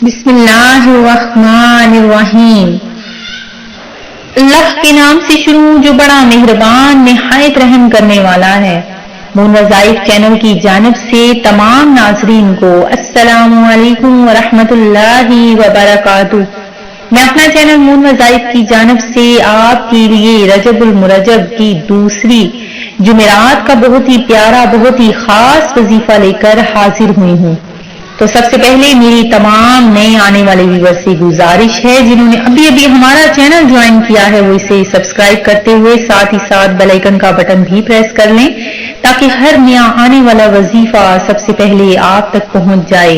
बिस्मिल्लाहिर्रहमानिर्रहीम। अल्लाह के नाम से शुरू जो बड़ा मेहरबान निहायत रहम करने वाला है। मून वज़ाइफ चैनल की जानिब से तमाम नाज़रीन को अस्सलामु अलैकुम व रहमतुल्लाहि व बरकातुहू। मैं अपना चैनल मून वज़ाइफ की जानिब से आपके लिए रजबुल मुरजब की दूसरी जुमेरात का बहुत ही प्यारा बहुत ही खास वजीफा लेकर हाजिर हुई हूँ। तो सबसे पहले मेरी तमाम नए आने वाले व्यूअर्स से गुजारिश है जिन्होंने अभी अभी हमारा चैनल ज्वाइन किया है वो इसे सब्सक्राइब करते हुए साथ ही साथ बेल आइकन का बटन भी प्रेस कर लें ताकि हर नया आने वाला वजीफा सबसे पहले आप तक पहुंच जाए।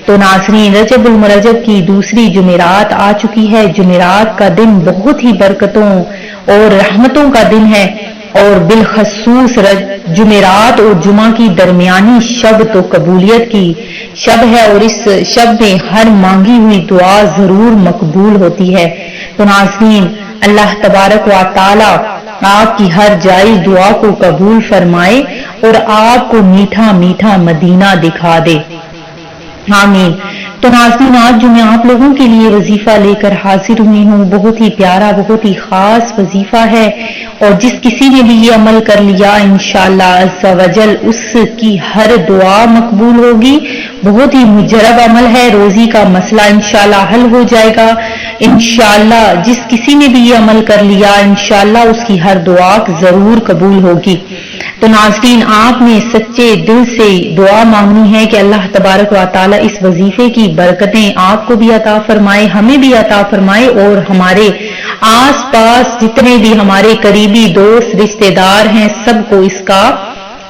तो नाज़रीन, रजबुल मुरजब की दूसरी जुमेरात आ चुकी है। जुमेरात का दिन बहुत ही बरकतों और रहमतों का दिन है और बिलखसूस जुमेरात और जुमा की दरमियानी शब तो कबूलियत की शब है और इस शब में हर मांगी हुई दुआ जरूर मकबूल होती है। तो नाज़रीन, अल्लाह तबारक व तआला आपकी हर जायज दुआ को कबूल फरमाए और आपको मीठा मीठा मदीना दिखा दे, आमीन। तो नाज़रीन, आज जो मैं आप लोगों के लिए वजीफा लेकर हाजिर हुई हूँ बहुत ही प्यारा बहुत ही खास वजीफा है और जिस किसी ने भी ये अमल कर लिया इंशाअल्लाह अज़्ज़ा वजल उसकी हर दुआ मकबूल होगी। बहुत ही मुजरब अमल है, रोजी का मसला इंशाअल्लाह हल हो जाएगा। इंशाअल्लाह जिस किसी ने भी ये अमल कर लिया इंशाअल्लाह उसकी हर दुआ जरूर कबूल होगी। तो नाज़रीन, आपने सच्चे दिल से दुआ मांगनी है कि अल्लाह तबारक व तआला इस वजीफे की बरकतें आपको भी अता फरमाए, हमें भी अता फरमाए और हमारे आस पास जितने भी हमारे करीबी दोस्त रिश्तेदार हैं सबको इसका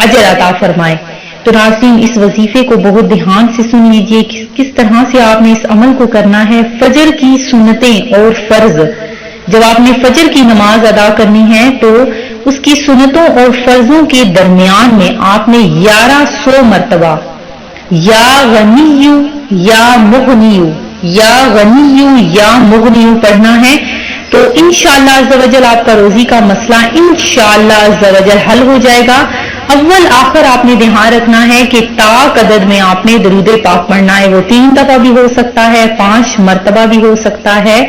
अजर अता फरमाए। तो नाज़रीन, इस वजीफे को बहुत ध्यान से सुन लीजिए किस तरह से आपने इस अमल को करना है। फजर की सुन्नतें और फर्ज, जब आपने फजर की नमाज अदा करनी है तो उसकी सुन्नतों और फर्जों के दरमियान में आपने 1100 मरतबा या गनियु या मुगनियु या गनियु या मुगनियु पढ़ना है। तो इंशाअल्लाह अज़्ज़ा वजल आपका रोजी का मसला इंशाअल्लाह अज़्ज़ा वजल हल हो जाएगा। अव्वल आखिर आपने ध्यान रखना है कि ताक अदद में आपने दरूद पाक पढ़ना है। वो 3 दफा भी हो सकता है, 5 मरतबा भी हो सकता है,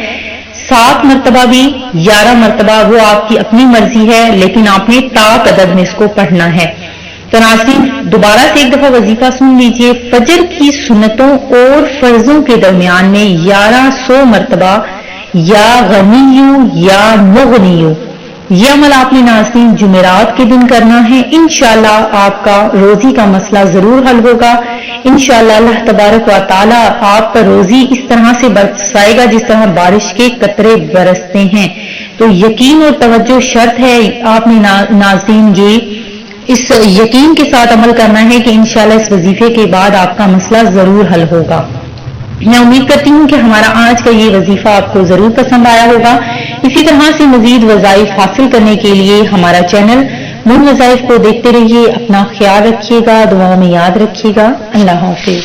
7 मरतबा भी, 11 मरतबा, वो आपकी अपनी मर्जी है, लेकिन आपने ताक अदद में इसको पढ़ना है। तो नाज़रीन, दोबारा से एक दफा वजीफा सुन लीजिए। फजर की सुन्नतों और फर्जों के दरमियान में 1100 मरतबा या गनियु या मुगनियु, ये अमल आपने नाज़रीन जुमेरात के दिन करना है। इंशाअल्लाह आपका रोजी का मसला जरूर हल होगा। इंशाअल्लाह अल्लाह तबारक व तआला आप पर रोजी इस तरह से बरसाएगा जिस तरह बारिश के कतरे बरसते हैं। तो यकीन और तवज्जो शर्त है। आपने नाज़रीन ये इस यकीन के साथ अमल करना है कि इंशाअल्लाह इस वजीफे के बाद आपका मसला जरूर हल होगा। मैं उम्मीद करती हूँ कि हमारा आज का ये वजीफा आपको जरूर पसंद आया होगा। इसी तरह से मजीद वज़ाइफ हासिल करने के लिए हमारा चैनल मून वज़ाइफ को देखते रहिए। अपना ख्याल रखिएगा, दुआओं में याद रखिएगा। अल्लाह हाफिज।